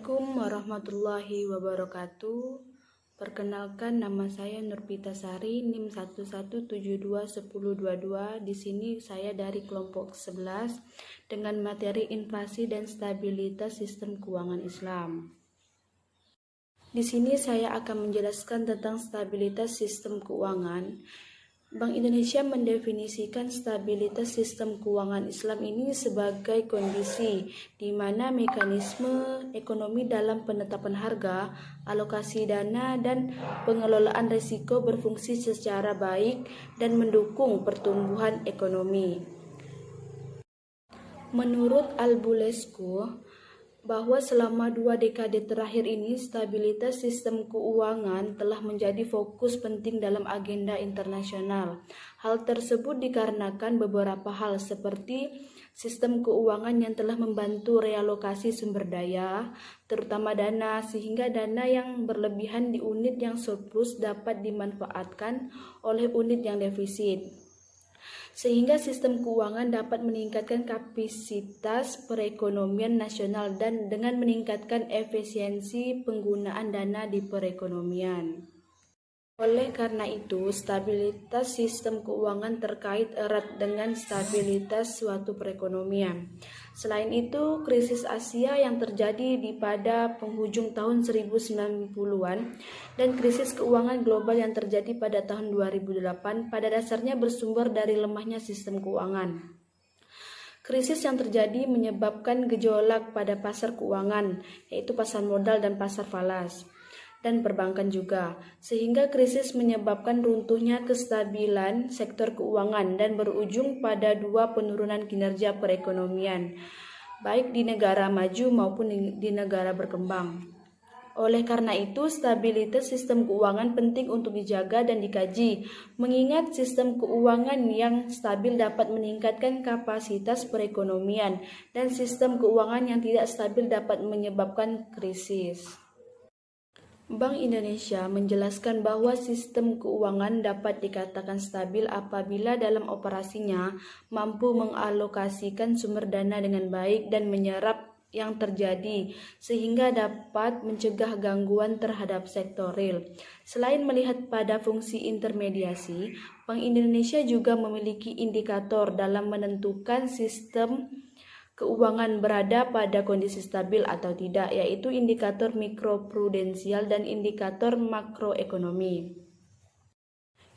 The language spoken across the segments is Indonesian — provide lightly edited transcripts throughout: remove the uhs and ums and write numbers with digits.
Assalamualaikum warahmatullahi wabarakatuh. Perkenalkan, nama saya Nurpita Sari, NIM 11721022. Di sini saya dari kelompok 11 dengan materi inflasi dan stabilitas sistem keuangan Islam. Di sini saya akan menjelaskan tentang stabilitas sistem keuangan. Bank Indonesia mendefinisikan stabilitas sistem keuangan Islam ini sebagai kondisi di mana mekanisme ekonomi dalam penetapan harga, alokasi dana, dan pengelolaan risiko berfungsi secara baik dan mendukung pertumbuhan ekonomi. Menurut Albulescu, bahwa selama 2 dekade terakhir ini stabilitas sistem keuangan telah menjadi fokus penting dalam agenda internasional. Hal tersebut dikarenakan beberapa hal seperti sistem keuangan yang telah membantu realokasi sumber daya, terutama dana, sehingga dana yang berlebihan di unit yang surplus dapat dimanfaatkan oleh unit yang defisit, sehingga sistem keuangan dapat meningkatkan kapasitas perekonomian nasional dan dengan meningkatkan efisiensi penggunaan dana di perekonomian. Oleh karena itu, stabilitas sistem keuangan terkait erat dengan stabilitas suatu perekonomian. Selain itu, krisis Asia yang terjadi pada penghujung tahun 1990-an dan krisis keuangan global yang terjadi pada tahun 2008 pada dasarnya bersumber dari lemahnya sistem keuangan. Krisis yang terjadi menyebabkan gejolak pada pasar keuangan, yaitu pasar modal dan pasar falas, dan perbankan juga, sehingga krisis menyebabkan runtuhnya kestabilan sektor keuangan dan berujung pada 2 penurunan kinerja perekonomian, baik di negara maju maupun di negara berkembang. Oleh karena itu, stabilitas sistem keuangan penting untuk dijaga dan dikaji, mengingat sistem keuangan yang stabil dapat meningkatkan kapasitas perekonomian dan sistem keuangan yang tidak stabil dapat menyebabkan krisis. Bank Indonesia menjelaskan bahwa sistem keuangan dapat dikatakan stabil apabila dalam operasinya mampu mengalokasikan sumber dana dengan baik dan menyerap yang terjadi, sehingga dapat mencegah gangguan terhadap sektor real. Selain melihat pada fungsi intermediasi, Bank Indonesia juga memiliki indikator dalam menentukan sistem keuangan berada pada kondisi stabil atau tidak, yaitu indikator mikroprudensial dan indikator makroekonomi.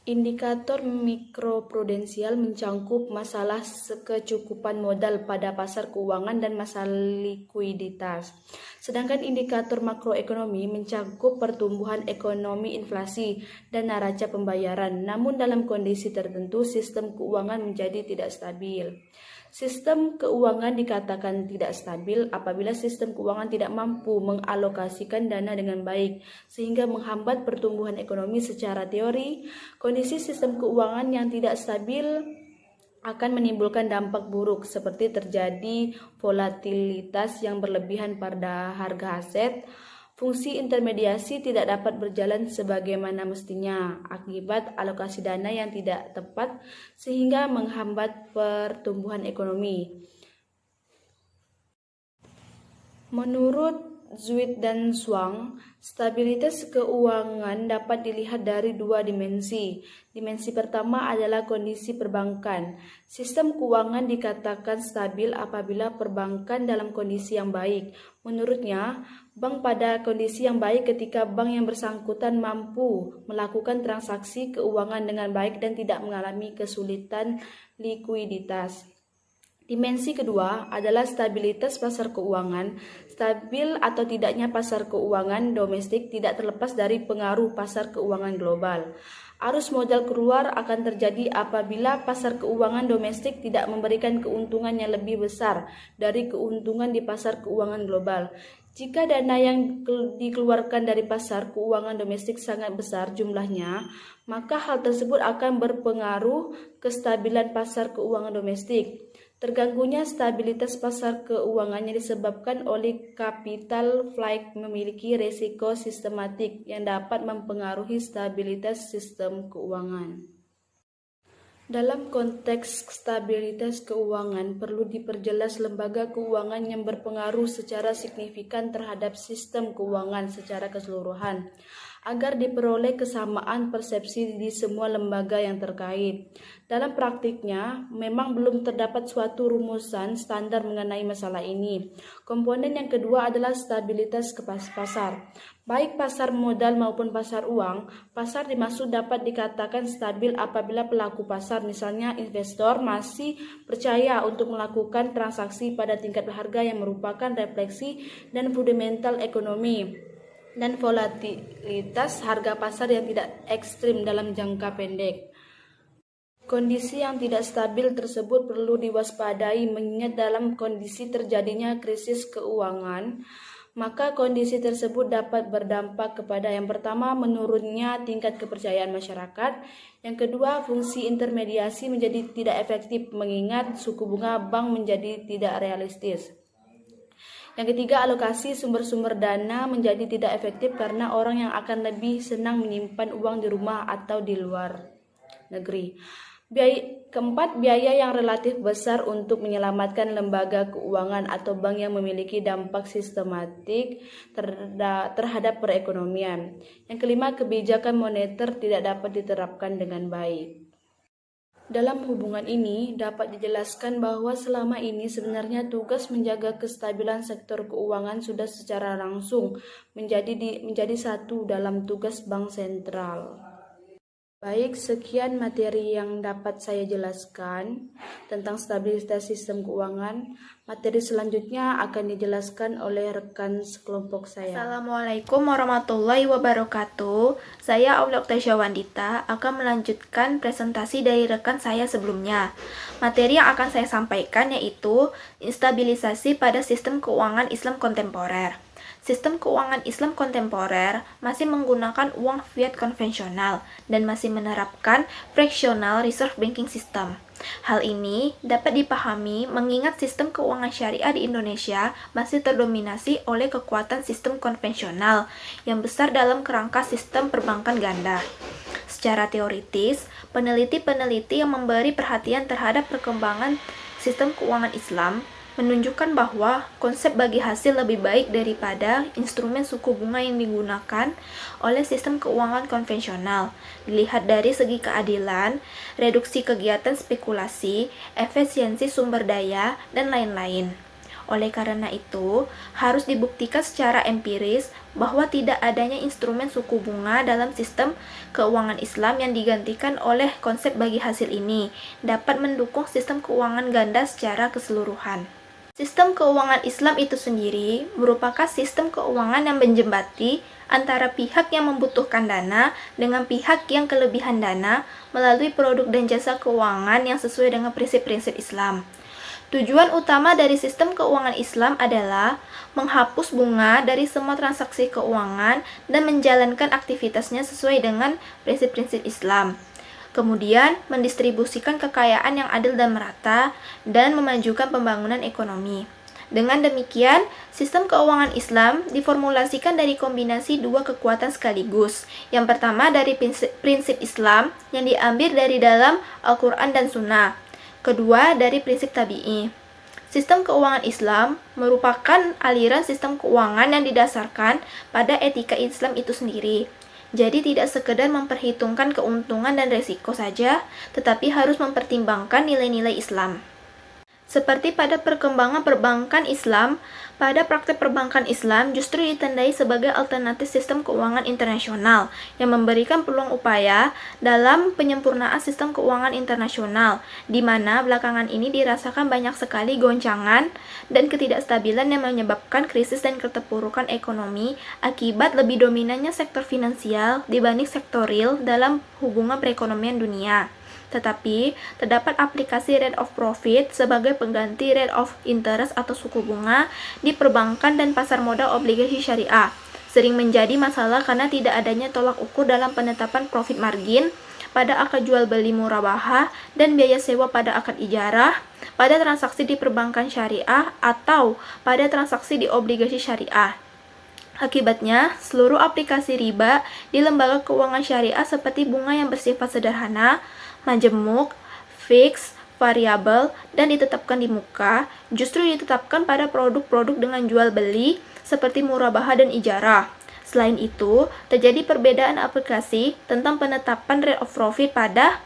Indikator mikroprudensial mencangkup masalah kecukupan modal pada pasar keuangan dan masalah likuiditas. Sedangkan indikator makroekonomi mencangkup pertumbuhan ekonomi, inflasi, dan neraca pembayaran. Namun dalam kondisi tertentu sistem keuangan menjadi tidak stabil. Sistem keuangan dikatakan tidak stabil apabila sistem keuangan tidak mampu mengalokasikan dana dengan baik, sehingga menghambat pertumbuhan ekonomi. Secara teori, kondisi sistem keuangan yang tidak stabil akan menimbulkan dampak buruk seperti terjadi volatilitas yang berlebihan pada harga aset. Fungsi intermediasi tidak dapat berjalan sebagaimana mestinya akibat alokasi dana yang tidak tepat, sehingga menghambat pertumbuhan ekonomi. Menurut Zwick dan Zhuang, stabilitas keuangan dapat dilihat dari 2 dimensi. Dimensi pertama adalah kondisi perbankan. Sistem keuangan dikatakan stabil apabila perbankan dalam kondisi yang baik. Menurutnya, bank pada kondisi yang baik ketika bank yang bersangkutan mampu melakukan transaksi keuangan dengan baik dan tidak mengalami kesulitan likuiditas. Dimensi kedua adalah stabilitas pasar keuangan. Stabil atau tidaknya pasar keuangan domestik tidak terlepas dari pengaruh pasar keuangan global. Arus modal keluar akan terjadi apabila pasar keuangan domestik tidak memberikan keuntungan yang lebih besar dari keuntungan di pasar keuangan global. Jika dana yang dikeluarkan dari pasar keuangan domestik sangat besar jumlahnya, maka hal tersebut akan berpengaruh kestabilan pasar keuangan domestik. Terganggunya stabilitas pasar keuangannya disebabkan oleh capital flight memiliki risiko sistematik yang dapat mempengaruhi stabilitas sistem keuangan. Dalam konteks stabilitas keuangan, perlu diperjelas lembaga keuangan yang berpengaruh secara signifikan terhadap sistem keuangan secara keseluruhan, agar diperoleh kesamaan persepsi di semua lembaga yang terkait. Dalam praktiknya, memang belum terdapat suatu rumusan standar mengenai masalah ini. Komponen yang kedua adalah stabilitas pasar. Baik pasar modal maupun pasar uang, pasar dimaksud dapat dikatakan stabil apabila pelaku pasar, misalnya investor, masih percaya untuk melakukan transaksi pada tingkat harga yang merupakan refleksi dan fundamental ekonomi dan volatilitas harga pasar yang tidak ekstrim dalam jangka pendek. Kondisi yang tidak stabil tersebut perlu diwaspadai mengingat dalam kondisi terjadinya krisis keuangan, maka kondisi tersebut dapat berdampak kepada yang pertama menurunnya tingkat kepercayaan masyarakat, yang kedua fungsi intermediasi menjadi tidak efektif mengingat suku bunga bank menjadi tidak realistis. Yang ketiga, alokasi sumber-sumber dana menjadi tidak efektif karena orang yang akan lebih senang menyimpan uang di rumah atau di luar negeri. Keempat, biaya yang relatif besar untuk menyelamatkan lembaga keuangan atau bank yang memiliki dampak sistematik terhadap perekonomian. Yang kelima, kebijakan moneter tidak dapat diterapkan dengan baik. Dalam hubungan ini, dapat dijelaskan bahwa selama ini sebenarnya tugas menjaga kestabilan sektor keuangan sudah secara langsung menjadi satu dalam tugas bank sentral. Baik, sekian materi yang dapat saya jelaskan tentang stabilitas sistem keuangan. Materi selanjutnya akan dijelaskan oleh rekan sekelompok saya. Assalamualaikum warahmatullahi wabarakatuh. Saya Aulia Oktasya Wandita akan melanjutkan presentasi dari rekan saya sebelumnya. Materi yang akan saya sampaikan yaitu instabilisasi pada sistem keuangan Islam kontemporer. Sistem keuangan Islam kontemporer masih menggunakan uang fiat konvensional dan masih menerapkan fractional reserve banking system. Hal ini dapat dipahami mengingat sistem keuangan syariah di Indonesia masih terdominasi oleh kekuatan sistem konvensional yang besar dalam kerangka sistem perbankan ganda. Secara teoritis, peneliti-peneliti yang memberi perhatian terhadap perkembangan sistem keuangan Islam menunjukkan bahwa konsep bagi hasil lebih baik daripada instrumen suku bunga yang digunakan oleh sistem keuangan konvensional. Dilihat dari segi keadilan, reduksi kegiatan spekulasi, efisiensi sumber daya, dan lain-lain. Oleh karena itu, harus dibuktikan secara empiris bahwa tidak adanya instrumen suku bunga dalam sistem keuangan Islam yang digantikan oleh konsep bagi hasil ini dapat mendukung sistem keuangan ganda secara keseluruhan. Sistem keuangan Islam itu sendiri merupakan sistem keuangan yang menjembati antara pihak yang membutuhkan dana dengan pihak yang kelebihan dana melalui produk dan jasa keuangan yang sesuai dengan prinsip-prinsip Islam. Tujuan utama dari sistem keuangan Islam adalah menghapus bunga dari semua transaksi keuangan dan menjalankan aktivitasnya sesuai dengan prinsip-prinsip Islam. Kemudian, mendistribusikan kekayaan yang adil dan merata, dan memajukan pembangunan ekonomi. Dengan demikian, sistem keuangan Islam diformulasikan dari kombinasi dua kekuatan sekaligus. Yang pertama dari prinsip Islam yang diambil dari dalam Al-Quran dan Sunnah. Kedua, dari prinsip tabi'i. Sistem keuangan Islam merupakan aliran sistem keuangan yang didasarkan pada etika Islam itu sendiri. Jadi tidak sekedar memperhitungkan keuntungan dan resiko saja, tetapi harus mempertimbangkan nilai-nilai Islam. Seperti pada perkembangan perbankan Islam, pada praktek perbankan Islam justru ditandai sebagai alternatif sistem keuangan internasional yang memberikan peluang upaya dalam penyempurnaan sistem keuangan internasional, di mana belakangan ini dirasakan banyak sekali goncangan dan ketidakstabilan yang menyebabkan krisis dan keterpurukan ekonomi akibat lebih dominannya sektor finansial dibanding sektor real dalam hubungan perekonomian dunia. Tetapi, terdapat aplikasi rate of profit sebagai pengganti rate of interest atau suku bunga di perbankan dan pasar modal obligasi syariah. Sering menjadi masalah karena tidak adanya tolak ukur dalam penetapan profit margin pada akad jual beli murabahah dan biaya sewa pada akad ijarah, pada transaksi di perbankan syariah atau pada transaksi di obligasi syariah. Akibatnya, seluruh aplikasi riba di lembaga keuangan syariah seperti bunga yang bersifat sederhana, majemuk, fix, variabel, dan ditetapkan di muka, justru ditetapkan pada produk-produk dengan jual beli seperti murabaha dan ijarah. Selain itu, terjadi perbedaan aplikasi tentang penetapan rate of profit pada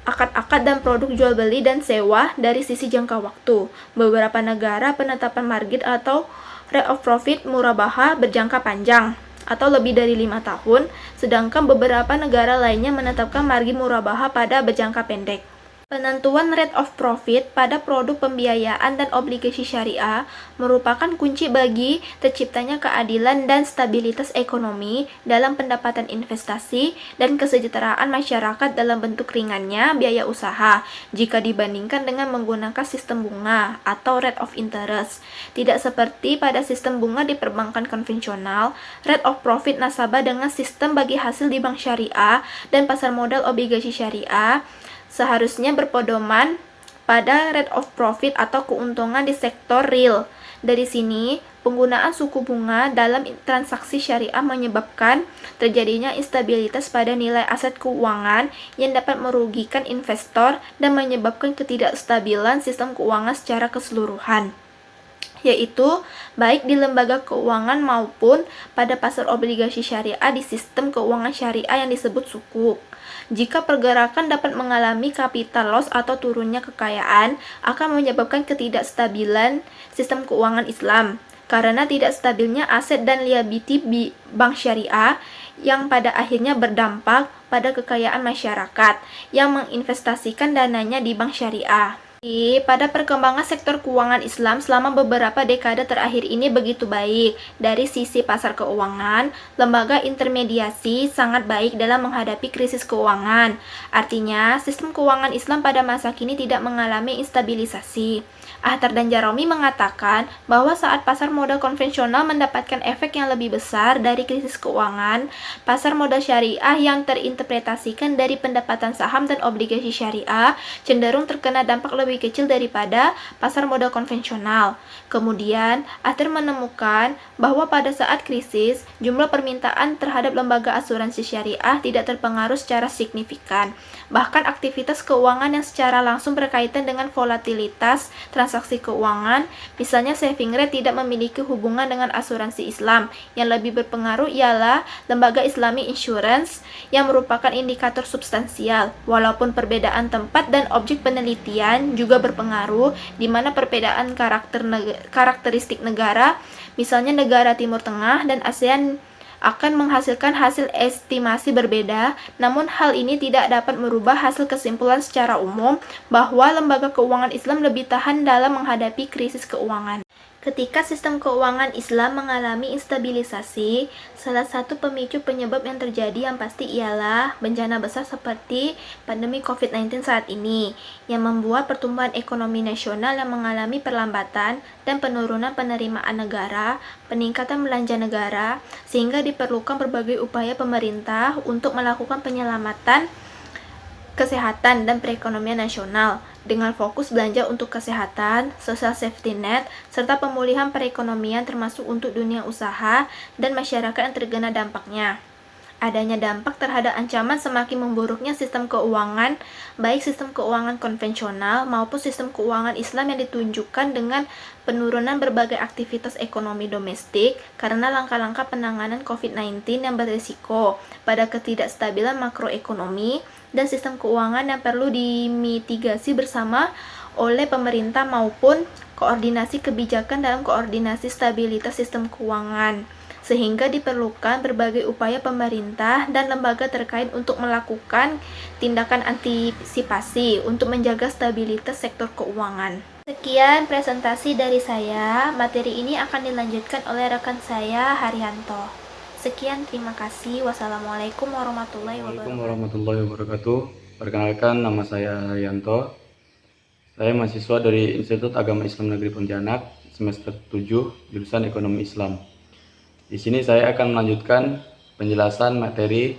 akad-akad dan produk jual beli dan sewa dari sisi jangka waktu. Beberapa negara penetapan margin atau rate of profit murabaha berjangka panjang atau lebih dari 5 tahun, sedangkan beberapa negara lainnya menetapkan margin murabaha pada berjangka pendek. Penentuan rate of profit pada produk pembiayaan dan obligasi syariah merupakan kunci bagi terciptanya keadilan dan stabilitas ekonomi dalam pendapatan investasi dan kesejahteraan masyarakat dalam bentuk ringannya biaya usaha jika dibandingkan dengan menggunakan sistem bunga atau rate of interest. Tidak seperti pada sistem bunga di perbankan konvensional, rate of profit nasabah dengan sistem bagi hasil di bank syariah dan pasar modal obligasi syariah seharusnya berpedoman pada rate of profit atau keuntungan di sektor real. Dari sini, penggunaan suku bunga dalam transaksi syariah menyebabkan terjadinya instabilitas pada nilai aset keuangan yang dapat merugikan investor dan menyebabkan ketidakstabilan sistem keuangan secara keseluruhan, yaitu baik di lembaga keuangan maupun pada pasar obligasi syariah di sistem keuangan syariah yang disebut sukuk. Jika pergerakan dapat mengalami capital loss atau turunnya kekayaan, akan menyebabkan ketidakstabilan sistem keuangan Islam. Karena tidak stabilnya aset dan liability bank syariah yang pada akhirnya berdampak pada kekayaan masyarakat yang menginvestasikan dananya di bank syariah. Pada perkembangan sektor keuangan Islam selama beberapa dekade terakhir ini begitu baik. Dari sisi pasar keuangan, lembaga intermediasi sangat baik dalam menghadapi krisis keuangan. Artinya, sistem keuangan Islam pada masa kini tidak mengalami instabilisasi. Ahtar dan Jaromi mengatakan bahwa saat pasar modal konvensional mendapatkan efek yang lebih besar dari krisis keuangan, pasar modal syariah yang terinterpretasikan dari pendapatan saham dan obligasi syariah cenderung terkena dampak lebih kecil daripada pasar modal konvensional. Kemudian, Ahtar menemukan bahwa pada saat krisis, jumlah permintaan terhadap lembaga asuransi syariah tidak terpengaruh secara signifikan. Bahkan aktivitas keuangan yang secara langsung berkaitan dengan volatilitas transaksi keuangan, misalnya saving rate, tidak memiliki hubungan dengan asuransi Islam. Yang lebih berpengaruh ialah lembaga Islamic Insurance yang merupakan indikator substansial. Walaupun perbedaan tempat dan objek penelitian juga berpengaruh, di mana perbedaan karakteristik negara, misalnya negara Timur Tengah dan ASEAN, akan menghasilkan hasil estimasi berbeda, namun hal ini tidak dapat merubah hasil kesimpulan secara umum bahwa lembaga keuangan Islam lebih tahan dalam menghadapi krisis keuangan. Ketika sistem keuangan Islam mengalami instabilisasi, salah satu pemicu penyebab yang terjadi yang pasti ialah bencana besar seperti pandemi COVID-19 saat ini, yang membuat pertumbuhan ekonomi nasional yang mengalami perlambatan dan penurunan penerimaan negara, peningkatan belanja negara, sehingga diperlukan berbagai upaya pemerintah untuk melakukan penyelamatan kesehatan dan perekonomian nasional dengan fokus belanja untuk kesehatan, social safety net, serta pemulihan perekonomian termasuk untuk dunia usaha dan masyarakat yang terkena dampaknya. Adanya dampak terhadap ancaman semakin memburuknya sistem keuangan, baik sistem keuangan konvensional maupun sistem keuangan Islam yang ditunjukkan dengan penurunan berbagai aktivitas ekonomi domestik karena langkah-langkah penanganan COVID-19 yang berisiko pada ketidakstabilan makroekonomi dan sistem keuangan yang perlu dimitigasi bersama oleh pemerintah maupun koordinasi kebijakan dalam koordinasi stabilitas sistem keuangan. Sehingga diperlukan berbagai upaya pemerintah dan lembaga terkait untuk melakukan tindakan antisipasi untuk menjaga stabilitas sektor keuangan. Sekian presentasi dari saya. Materi ini akan dilanjutkan oleh rekan saya, Haryanto. Sekian, terima kasih. Wassalamualaikum warahmatullahi wabarakatuh. Waalaikumsalam warahmatullahi wabarakatuh. Perkenalkan, nama saya Haryanto. Saya mahasiswa dari Institut Agama Islam Negeri Pontianak, semester 7, jurusan Ekonomi Islam. Di sini saya akan melanjutkan penjelasan materi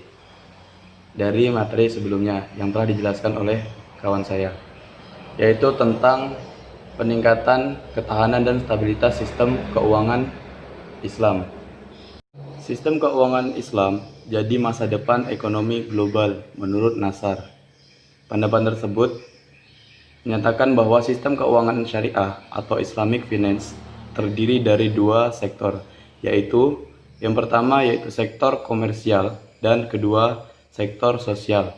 dari materi sebelumnya yang telah dijelaskan oleh kawan saya, yaitu tentang peningkatan ketahanan dan stabilitas sistem keuangan Islam. Sistem keuangan Islam jadi masa depan ekonomi global menurut Nassar. Pendapat tersebut menyatakan bahwa sistem keuangan syariah atau Islamic Finance terdiri dari dua sektor, yaitu yang pertama yaitu sektor komersial dan kedua sektor sosial.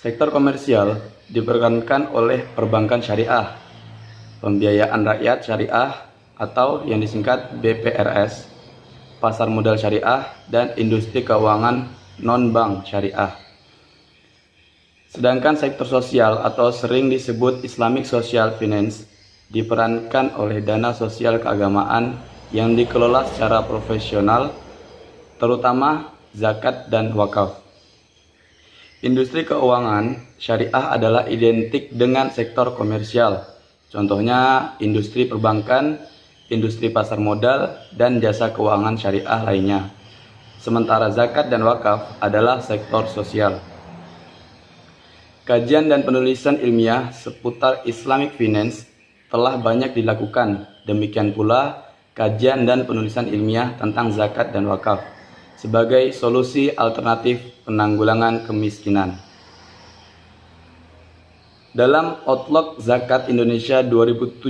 Sektor komersial diperankan oleh perbankan syariah, pembiayaan rakyat syariah atau yang disingkat BPRS, pasar modal syariah, dan industri keuangan non-bank syariah. Sedangkan sektor sosial atau sering disebut Islamic Social Finance diperankan oleh dana sosial keagamaan yang dikelola secara profesional, terutama zakat dan wakaf. Industri keuangan syariah adalah identik dengan sektor komersial, contohnya industri perbankan, industri pasar modal, dan jasa keuangan syariah lainnya. Sementara zakat dan wakaf adalah sektor sosial. Kajian dan penulisan ilmiah seputar Islamic Finance telah banyak dilakukan, demikian pula kajian dan penulisan ilmiah tentang zakat dan wakaf sebagai solusi alternatif penanggulangan kemiskinan. Dalam Outlook Zakat Indonesia 2017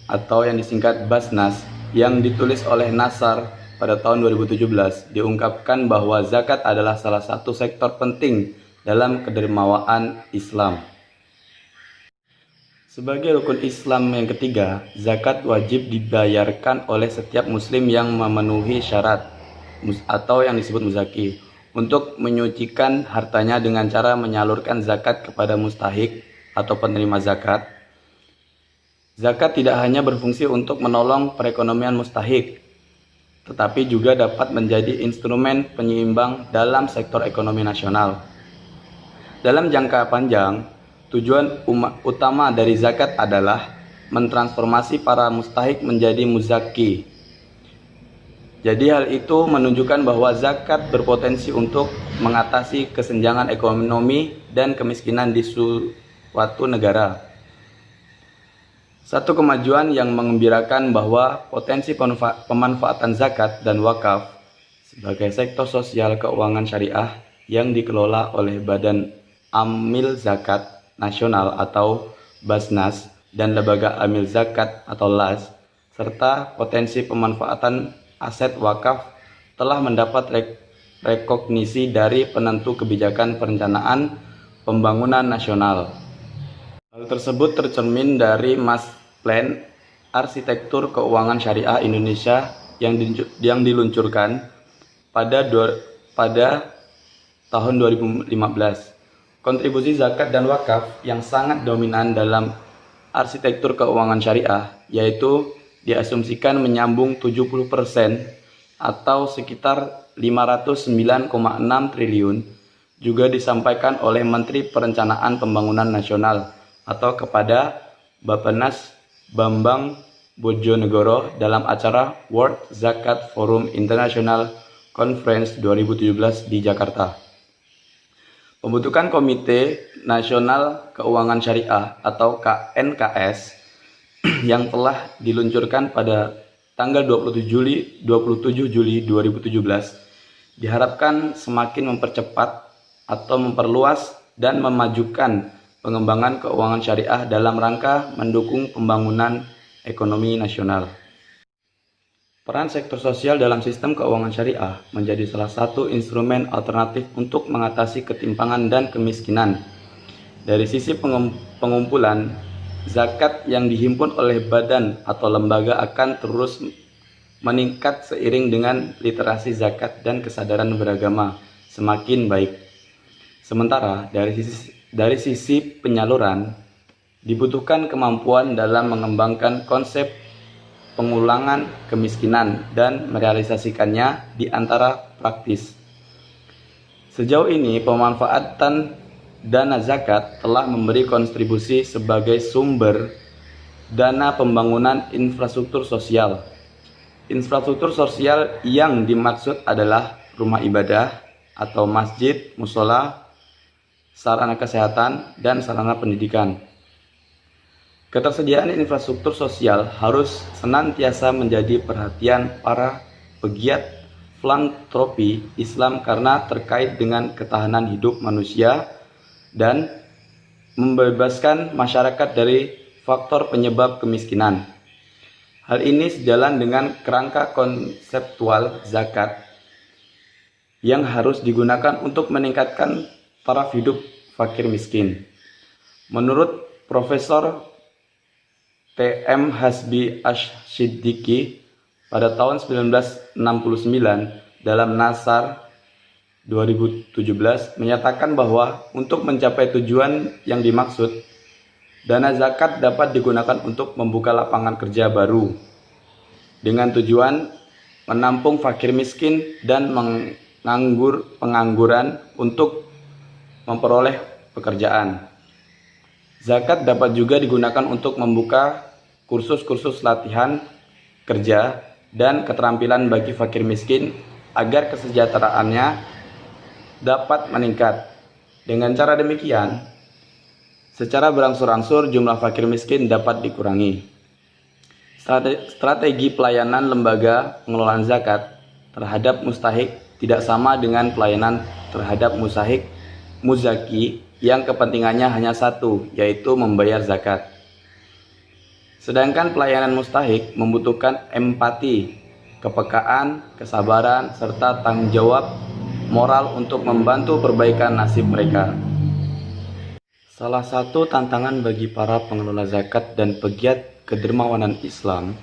atau yang disingkat Basnas yang ditulis oleh Nasar pada tahun 2017 diungkapkan bahwa zakat adalah salah satu sektor penting dalam kedermawaan Islam. Sebagai rukun Islam yang ketiga, zakat wajib dibayarkan oleh setiap muslim yang memenuhi syarat atau yang disebut muzaki untuk menyucikan hartanya dengan cara menyalurkan zakat kepada mustahik atau penerima zakat. Zakat tidak hanya berfungsi untuk menolong perekonomian mustahik, tetapi juga dapat menjadi instrumen penyeimbang dalam sektor ekonomi nasional. Dalam jangka panjang, tujuan utama dari zakat adalah mentransformasi para mustahik menjadi muzaki. Jadi hal itu menunjukkan bahwa zakat berpotensi untuk mengatasi kesenjangan ekonomi dan kemiskinan di suatu negara. Satu kemajuan yang mengembirakan bahwa potensi pemanfaatan zakat dan wakaf sebagai sektor sosial keuangan syariah yang dikelola oleh Badan Amil Zakat Nasional atau Basnas dan Lembaga Amil Zakat atau LAZ, serta potensi pemanfaatan aset wakaf telah mendapat rekognisi dari penentu kebijakan perencanaan pembangunan nasional. Hal tersebut tercermin dari Master Plan Arsitektur Keuangan Syariah Indonesia yang diluncurkan pada tahun 2015. Kontribusi zakat dan wakaf yang sangat dominan dalam arsitektur keuangan syariah, yaitu diasumsikan menyambung 70% atau sekitar 509,6 triliun, juga disampaikan oleh Menteri Perencanaan Pembangunan Nasional atau kepada Bappenas Bambang Bojonegoro dalam acara World Zakat Forum International Conference 2017 di Jakarta. Pembentukan Komite Nasional Keuangan Syariah atau KNKS yang telah diluncurkan pada tanggal 27 Juli 2017 diharapkan semakin mempercepat atau memperluas dan memajukan pengembangan keuangan syariah dalam rangka mendukung pembangunan ekonomi nasional. Peran sektor sosial dalam sistem keuangan syariah menjadi salah satu instrumen alternatif untuk mengatasi ketimpangan dan kemiskinan. Dari sisi pengumpulan, zakat yang dihimpun oleh badan atau lembaga akan terus meningkat seiring dengan literasi zakat dan kesadaran beragama semakin baik. Sementara dari sisi penyaluran, dibutuhkan kemampuan dalam mengembangkan konsep pengulangan kemiskinan dan merealisasikannya di antara praktis. Sejauh ini, pemanfaatan dana zakat telah memberi kontribusi sebagai sumber dana pembangunan infrastruktur sosial. Infrastruktur sosial yang dimaksud adalah rumah ibadah atau masjid, musola, sarana kesehatan, dan sarana pendidikan. Ketersediaan infrastruktur sosial harus senantiasa menjadi perhatian para pegiat filantropi Islam karena terkait dengan ketahanan hidup manusia dan membebaskan masyarakat dari faktor penyebab kemiskinan. Hal ini sejalan dengan kerangka konseptual zakat yang harus digunakan untuk meningkatkan taraf hidup fakir miskin. Menurut Profesor T.M. Hasbi Ash-Siddiqi pada tahun 1969 dalam Nasar 2017 menyatakan bahwa untuk mencapai tujuan yang dimaksud, dana zakat dapat digunakan untuk membuka lapangan kerja baru dengan tujuan menampung fakir miskin dan pengangguran untuk memperoleh pekerjaan. Zakat dapat juga digunakan untuk membuka kursus-kursus latihan kerja dan keterampilan bagi fakir miskin agar kesejahteraannya dapat meningkat. Dengan cara demikian, secara berangsur-angsur jumlah fakir miskin dapat dikurangi. Strategi pelayanan lembaga pengelolaan zakat terhadap mustahik tidak sama dengan pelayanan terhadap muzaki yang kepentingannya hanya satu, yaitu membayar zakat. Sedangkan pelayanan mustahik membutuhkan empati, kepekaan, kesabaran, serta tanggung jawab moral untuk membantu perbaikan nasib mereka. Salah satu tantangan bagi para pengelola zakat dan pegiat kedermawanan Islam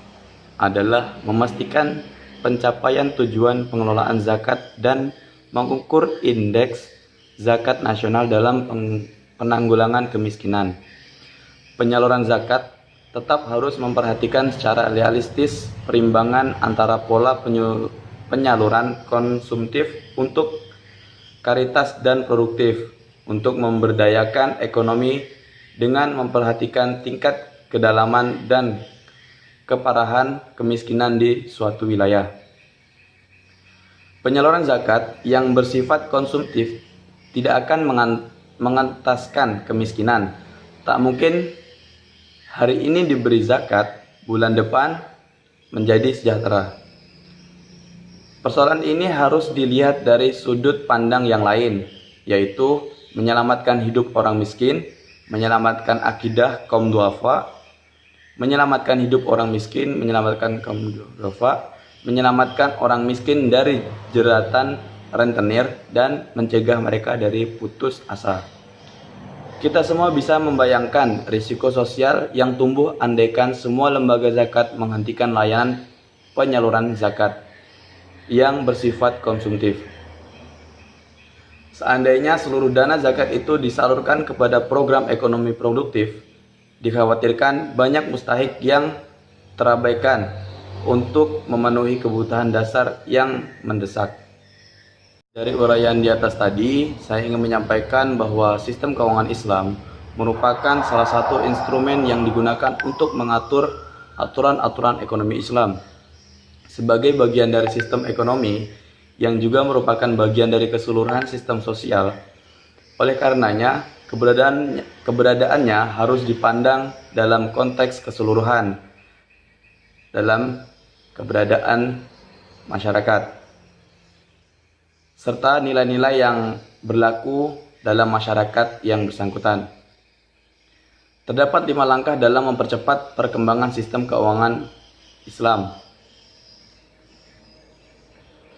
adalah memastikan pencapaian tujuan pengelolaan zakat dan mengukur indeks zakat nasional dalam penanggulangan kemiskinan. Penyaluran zakat tetap harus memperhatikan secara realistis perimbangan antara pola penyaluran konsumtif untuk karitas dan produktif untuk memberdayakan ekonomi dengan memperhatikan tingkat kedalaman dan keparahan kemiskinan di suatu wilayah. Penyaluran zakat yang bersifat konsumtif tidak akan mengentaskan kemiskinan. Tak mungkin hari ini diberi zakat, bulan depan menjadi sejahtera. Persoalan ini harus dilihat dari sudut pandang yang lain, yaitu menyelamatkan hidup orang miskin, menyelamatkan akidah kaum duafa, menyelamatkan hidup orang miskin, menyelamatkan kaum duafa, menyelamatkan orang miskin dari jeratan rentenir, dan mencegah mereka dari putus asa. Kita semua bisa membayangkan risiko sosial yang tumbuh andaikan semua lembaga zakat menghentikan layanan penyaluran zakat yang bersifat konsumtif. Seandainya seluruh dana zakat itu disalurkan kepada program ekonomi produktif, dikhawatirkan banyak mustahik yang terabaikan untuk memenuhi kebutuhan dasar yang mendesak. Dari uraian di atas tadi, saya ingin menyampaikan bahwa sistem keuangan Islam merupakan salah satu instrumen yang digunakan untuk mengatur aturan-aturan ekonomi Islam. Sebagai bagian dari sistem ekonomi yang juga merupakan bagian dari keseluruhan sistem sosial, oleh karenanya keberadaannya harus dipandang dalam konteks keseluruhan dalam keberadaan masyarakat, serta nilai-nilai yang berlaku dalam masyarakat yang bersangkutan. Terdapat 5 langkah dalam mempercepat perkembangan sistem keuangan Islam,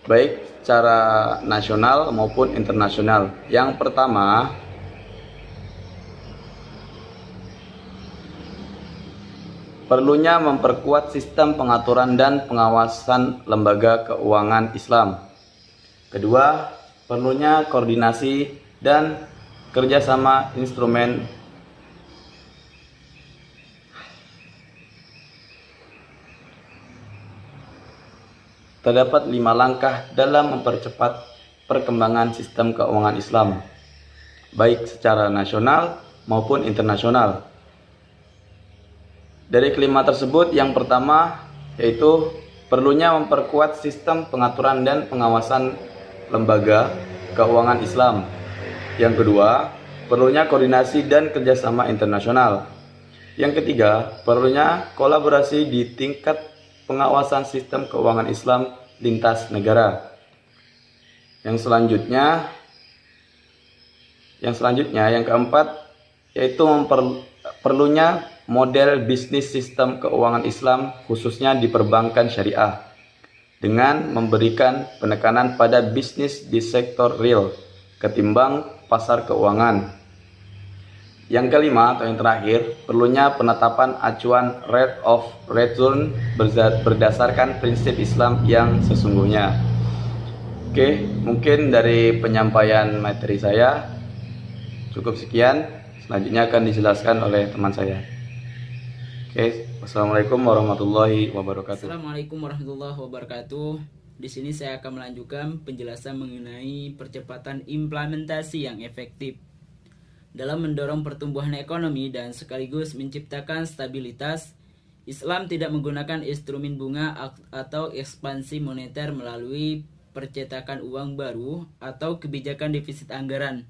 baik secara nasional maupun internasional. Yang pertama, perlunya memperkuat sistem pengaturan dan pengawasan lembaga keuangan Islam. Kedua, perlunya koordinasi dan kerjasama instrumen terdapat 5 langkah dalam mempercepat perkembangan sistem keuangan Islam, baik secara nasional maupun internasional. Dari kelima tersebut, yang pertama yaitu perlunya memperkuat sistem pengaturan dan pengawasan lembaga keuangan Islam. Yang kedua, perlunya koordinasi dan kerjasama internasional. Yang ketiga, perlunya kolaborasi di tingkat pengawasan sistem keuangan Islam lintas negara. Yang selanjutnya, yang keempat, yaitu perlunya model bisnis sistem keuangan Islam khususnya di perbankan syariah dengan memberikan penekanan pada bisnis di sektor real ketimbang pasar keuangan. Yang kelima atau yang terakhir, perlunya penetapan acuan rate of return berdasarkan prinsip Islam yang sesungguhnya. Oke, mungkin dari penyampaian materi saya cukup sekian. Selanjutnya akan dijelaskan oleh teman saya. Oke, wassalamualaikum warahmatullahi wabarakatuh. Assalamualaikum warahmatullahi wabarakatuh. Di sini saya akan melanjutkan penjelasan mengenai percepatan implementasi yang efektif dalam mendorong pertumbuhan ekonomi dan sekaligus menciptakan stabilitas. Islam tidak menggunakan instrumen bunga atau ekspansi moneter melalui percetakan uang baru atau kebijakan defisit anggaran.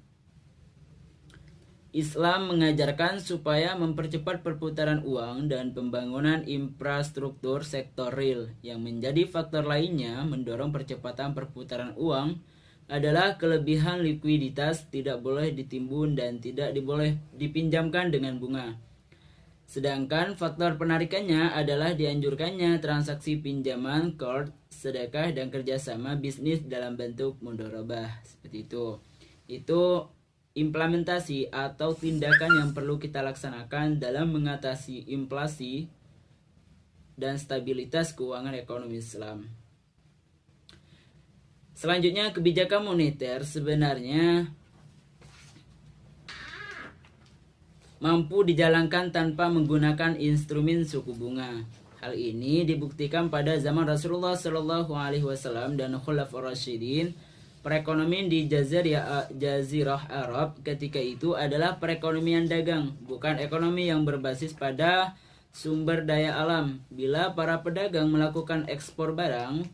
Islam mengajarkan supaya mempercepat perputaran uang dan pembangunan infrastruktur sektor real. Yang menjadi faktor lainnya mendorong percepatan perputaran uang adalah kelebihan likuiditas, tidak boleh ditimbun dan tidak boleh dipinjamkan dengan bunga. Sedangkan faktor penarikannya adalah dianjurkannya transaksi pinjaman, qard, sedekah, dan kerjasama bisnis dalam bentuk mudharabah. Seperti itu. Itu implementasi atau tindakan yang perlu kita laksanakan dalam mengatasi inflasi dan stabilitas keuangan ekonomi Islam. Selanjutnya, kebijakan moneter sebenarnya mampu dijalankan tanpa menggunakan instrumen suku bunga. Hal ini dibuktikan pada zaman Rasulullah SAW dan Khulafaur Rasyidin. Perekonomian di Jazirah Arab ketika itu adalah perekonomian dagang, bukan ekonomi yang berbasis pada sumber daya alam. Bila para pedagang melakukan ekspor barang,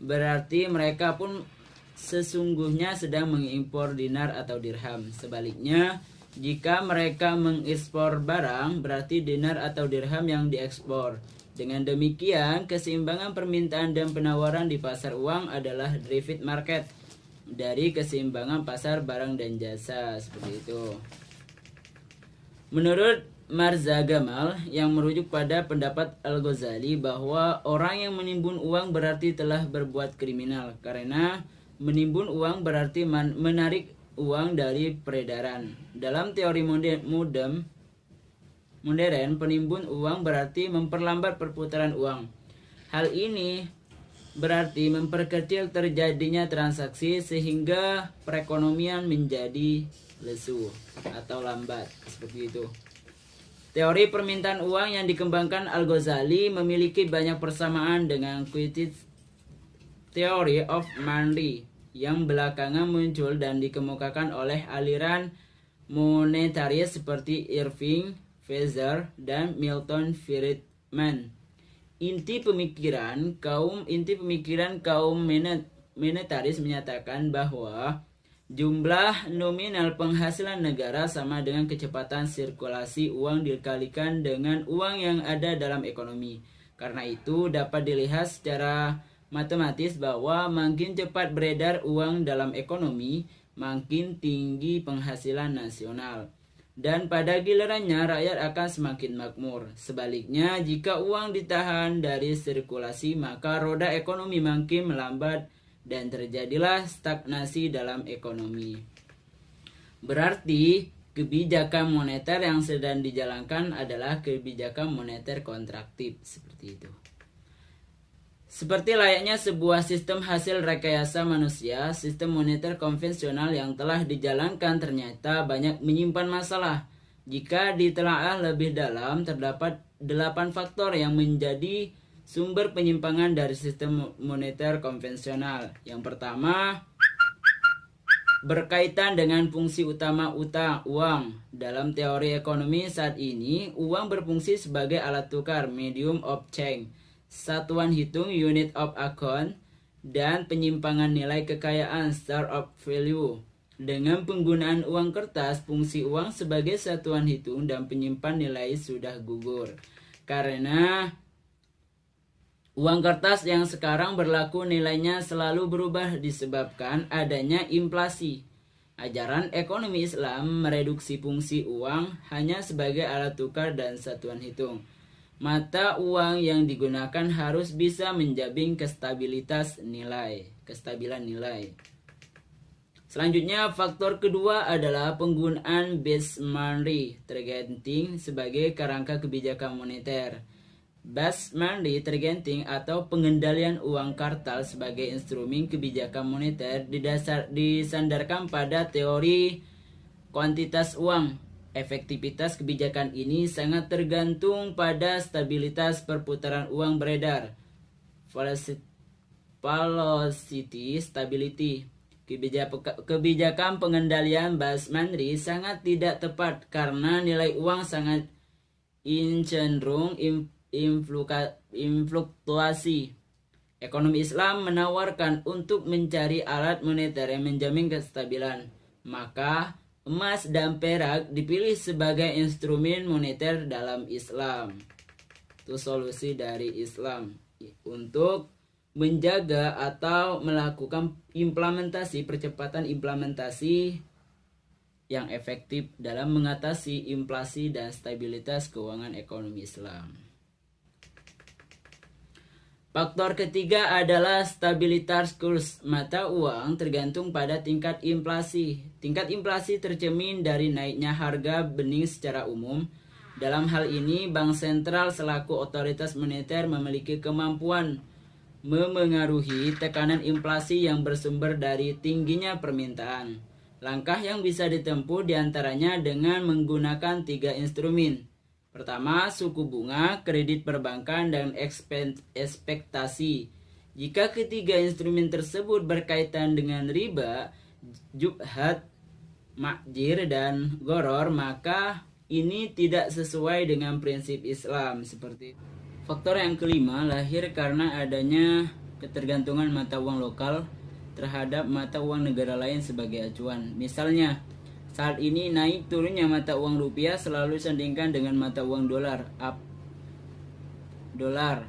berarti mereka pun sesungguhnya sedang mengimpor dinar atau dirham. Sebaliknya, jika mereka mengekspor barang, berarti dinar atau dirham yang diekspor. Dengan demikian, keseimbangan permintaan dan penawaran di pasar uang adalah derived market dari keseimbangan pasar barang dan jasa. Seperti itu. Menurut Marza Gamal yang merujuk pada pendapat Al-Ghazali bahwa orang yang menimbun uang berarti telah berbuat kriminal, karena menimbun uang berarti menarik uang dari peredaran. Dalam teori modern, penimbun uang berarti memperlambat perputaran uang. Hal ini berarti memperkecil terjadinya transaksi sehingga perekonomian menjadi lesu atau lambat. Seperti itu. Teori permintaan uang yang dikembangkan Al-Ghazali memiliki banyak persamaan dengan quantitative theory of money yang belakangan muncul dan dikemukakan oleh aliran monetaris seperti Irving, Fraser, dan Milton Friedman. Inti pemikiran kaum monetaris menyatakan bahwa jumlah nominal penghasilan negara sama dengan kecepatan sirkulasi uang dikalikan dengan uang yang ada dalam ekonomi. Karena itu dapat dilihat secara matematis bahwa makin cepat beredar uang dalam ekonomi, makin tinggi penghasilan nasional. Dan pada gilirannya rakyat akan semakin makmur. Sebaliknya, jika uang ditahan dari sirkulasi, maka roda ekonomi makin melambat dan terjadilah stagnasi dalam ekonomi. Berarti, kebijakan moneter yang sedang dijalankan adalah kebijakan moneter kontraktif. Seperti itu. Seperti layaknya sebuah sistem hasil rekayasa manusia, sistem moneter konvensional yang telah dijalankan ternyata banyak menyimpan masalah. Jika ditelaah lebih dalam, terdapat 8 faktor yang menjadi sumber penyimpangan dari sistem moneter konvensional. Yang pertama, berkaitan dengan fungsi utama uang. Dalam teori ekonomi saat ini, uang berfungsi sebagai alat tukar, medium of change, satuan hitung, unit of account, dan penyimpangan nilai kekayaan, store of value. Dengan penggunaan uang kertas, fungsi uang sebagai satuan hitung dan penyimpan nilai sudah gugur. Karena uang kertas yang sekarang berlaku nilainya selalu berubah disebabkan adanya inflasi. Ajaran ekonomi Islam mereduksi fungsi uang hanya sebagai alat tukar dan satuan hitung. Mata uang yang digunakan harus bisa menjamin kestabilan nilai. Selanjutnya, faktor kedua adalah penggunaan base money tergantung sebagai kerangka kebijakan moneter. Base money tergantung atau pengendalian uang kartal sebagai instrumen kebijakan moneter disandarkan pada teori kuantitas uang. Efektivitas kebijakan ini sangat tergantung pada stabilitas perputaran uang beredar. Velocity stability. Kebijakan pengendalian base money sangat tidak tepat karena nilai uang sangat cenderung influktuasi. Ekonomi Islam menawarkan untuk mencari alat moneter yang menjamin kestabilan. Maka emas dan perak dipilih sebagai instrumen moneter dalam Islam. Itu solusi dari Islam untuk menjaga atau melakukan percepatan implementasi yang efektif dalam mengatasi inflasi dan stabilitas keuangan ekonomi Islam. Faktor ketiga adalah stabilitas kurs mata uang tergantung pada tingkat inflasi. Tingkat inflasi tercermin dari naiknya harga benih secara umum. Dalam hal ini, Bank Sentral selaku otoritas moneter memiliki kemampuan memengaruhi tekanan inflasi yang bersumber dari tingginya permintaan. Langkah yang bisa ditempuh diantaranya dengan menggunakan 3 instrumen. Pertama, suku bunga, kredit perbankan, dan ekspektasi. Jika ketiga instrumen tersebut berkaitan dengan riba, jubhat, makjir, dan goror, maka ini tidak sesuai dengan prinsip Islam seperti itu. Faktor yang kelima lahir karena adanya ketergantungan mata uang lokal terhadap mata uang negara lain sebagai acuan. Misalnya, saat ini naik turunnya mata uang rupiah selalu disandingkan dengan mata uang dolar.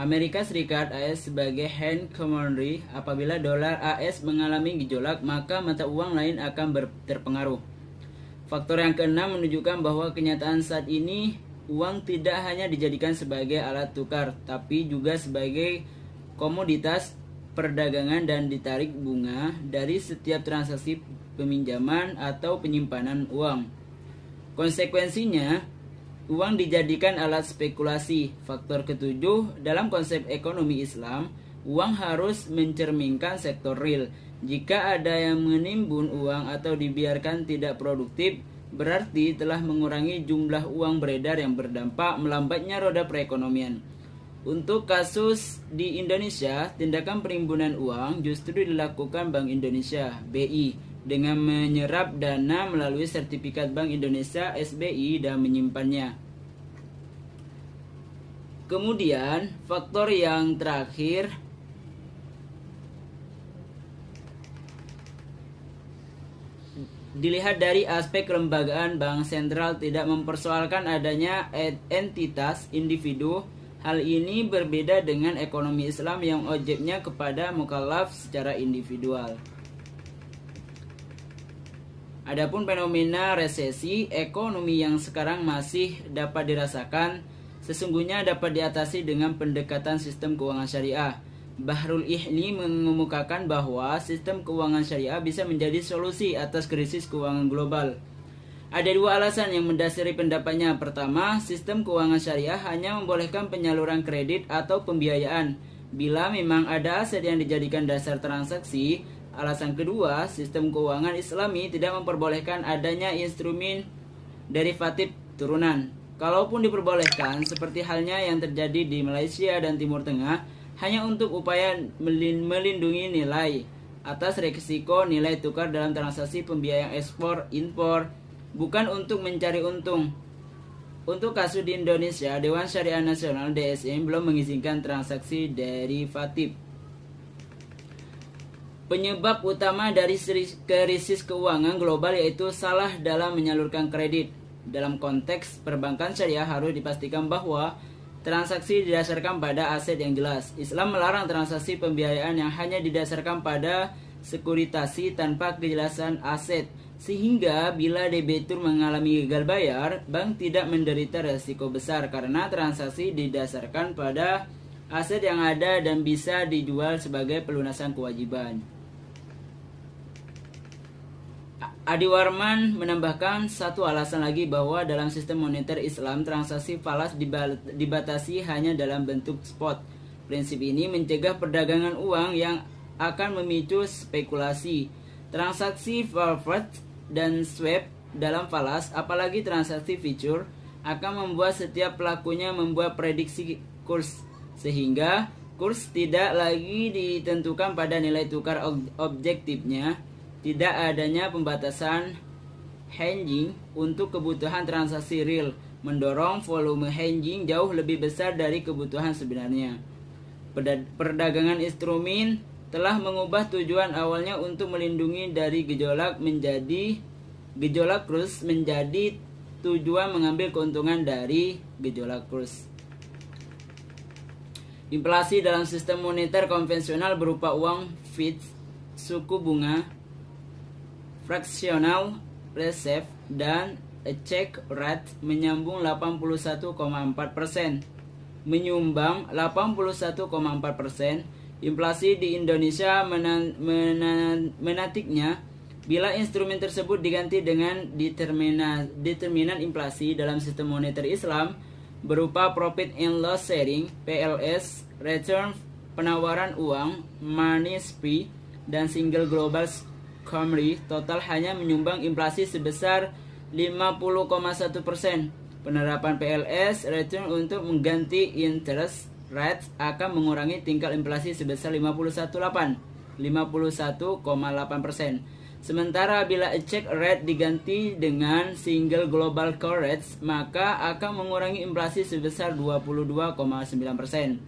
Amerika Serikat AS sebagai hand currency. Apabila dolar AS mengalami gejolak, maka mata uang lain akan terpengaruh. Faktor yang keenam menunjukkan bahwa kenyataan saat ini uang tidak hanya dijadikan sebagai alat tukar, tapi juga sebagai komoditas perdagangan dan ditarik bunga dari setiap transaksi peminjaman atau penyimpanan uang. Konsekuensinya, uang dijadikan alat spekulasi. Faktor ketujuh, dalam konsep ekonomi Islam, uang harus mencerminkan sektor real. Jika ada yang menimbun uang atau dibiarkan tidak produktif, berarti telah mengurangi jumlah uang beredar yang berdampak melambatnya roda perekonomian. Untuk kasus di Indonesia, tindakan penimbunan uang justru dilakukan Bank Indonesia (BI) dengan menyerap dana melalui sertifikat Bank Indonesia (SBI) dan menyimpannya. Kemudian, faktor yang terakhir dilihat dari aspek kelembagaan. Bank Sentral tidak mempersoalkan adanya entitas individu. Hal ini berbeda dengan ekonomi Islam yang objeknya kepada mukallaf secara individual. Adapun fenomena resesi ekonomi yang sekarang masih dapat dirasakan, sesungguhnya dapat diatasi dengan pendekatan sistem keuangan syariah. Bahrul Ihni mengemukakan bahwa sistem keuangan syariah bisa menjadi solusi atas krisis keuangan global. Ada 2 alasan yang mendasari pendapatnya. Pertama, sistem keuangan syariah hanya membolehkan penyaluran kredit atau pembiayaan bila memang ada aset yang dijadikan dasar transaksi. Alasan kedua, sistem keuangan Islami tidak memperbolehkan adanya instrumen derivatif turunan. Kalaupun diperbolehkan, seperti halnya yang terjadi di Malaysia dan Timur Tengah, hanya untuk upaya melindungi nilai atas risiko nilai tukar dalam transaksi pembiayaan ekspor-impor, bukan untuk mencari untung. Untuk kasus di Indonesia, Dewan Syariah Nasional (DSN) belum mengizinkan transaksi derivatif. Penyebab utama dari krisis keuangan global yaitu salah dalam menyalurkan kredit. Dalam konteks perbankan syariah harus dipastikan bahwa transaksi didasarkan pada aset yang jelas. Islam melarang transaksi pembiayaan yang hanya didasarkan pada sekuritasi tanpa kejelasan aset, sehingga bila debitur mengalami gagal bayar, bank tidak menderita resiko besar karena transaksi didasarkan pada aset yang ada dan bisa dijual sebagai pelunasan kewajiban. Adi Warman menambahkan satu alasan lagi bahwa dalam sistem moneter Islam transaksi falas dibatasi hanya dalam bentuk spot. Prinsip ini mencegah perdagangan uang yang akan memicu spekulasi. Transaksi forward dan swap dalam falas, apalagi transaksi future, akan membuat setiap pelakunya membuat prediksi kurs, sehingga kurs tidak lagi ditentukan pada nilai tukar objektifnya. Tidak adanya pembatasan hedging untuk kebutuhan transaksi real mendorong volume hedging jauh lebih besar dari kebutuhan sebenarnya. Perdagangan instrumen telah mengubah tujuan awalnya untuk melindungi dari gejolak kurs menjadi tujuan mengambil keuntungan dari gejolak kurs. Inflasi dalam sistem moneter konvensional berupa uang fiat, suku bunga, fractional reserve, dan exchange rate menyumbang 81,4%. Inflasi di Indonesia menatiknya bila instrumen tersebut diganti dengan determinan inflasi dalam sistem moneter Islam berupa profit and loss sharing (PLS), return penawaran uang (money supply), dan single global summary. Total hanya menyumbang inflasi sebesar 50,1%. Penerapan PLS return untuk mengganti interest rate akan mengurangi tingkat inflasi sebesar 51,8%. Sementara bila exchange rate diganti dengan single global core rates, maka akan mengurangi inflasi sebesar 22,9%.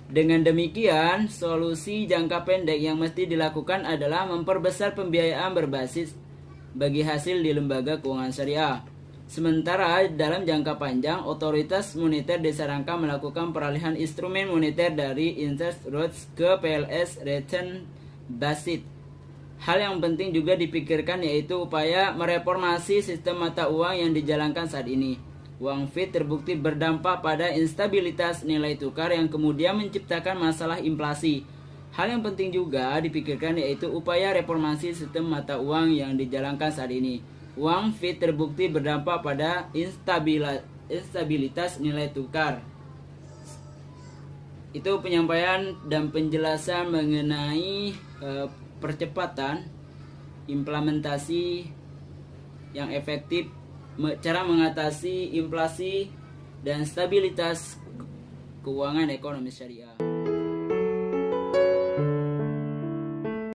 Dengan demikian, solusi jangka pendek yang mesti dilakukan adalah memperbesar pembiayaan berbasis bagi hasil di lembaga keuangan syariah. Sementara dalam jangka panjang, otoritas moneter disarankan melakukan peralihan instrumen moneter dari interest rates ke PLS return based. Hal yang penting juga dipikirkan yaitu upaya mereformasi sistem mata uang yang dijalankan saat ini. Uang fiat terbukti berdampak pada instabilitas nilai tukar yang kemudian menciptakan masalah inflasi. Hal yang penting juga dipikirkan yaitu upaya reformasi sistem mata uang yang dijalankan saat ini. Uang fiat terbukti berdampak pada instabilitas nilai tukar. Itu penyampaian dan penjelasan mengenai percepatan implementasi yang efektif, cara mengatasi inflasi dan stabilitas keuangan ekonomi syariah.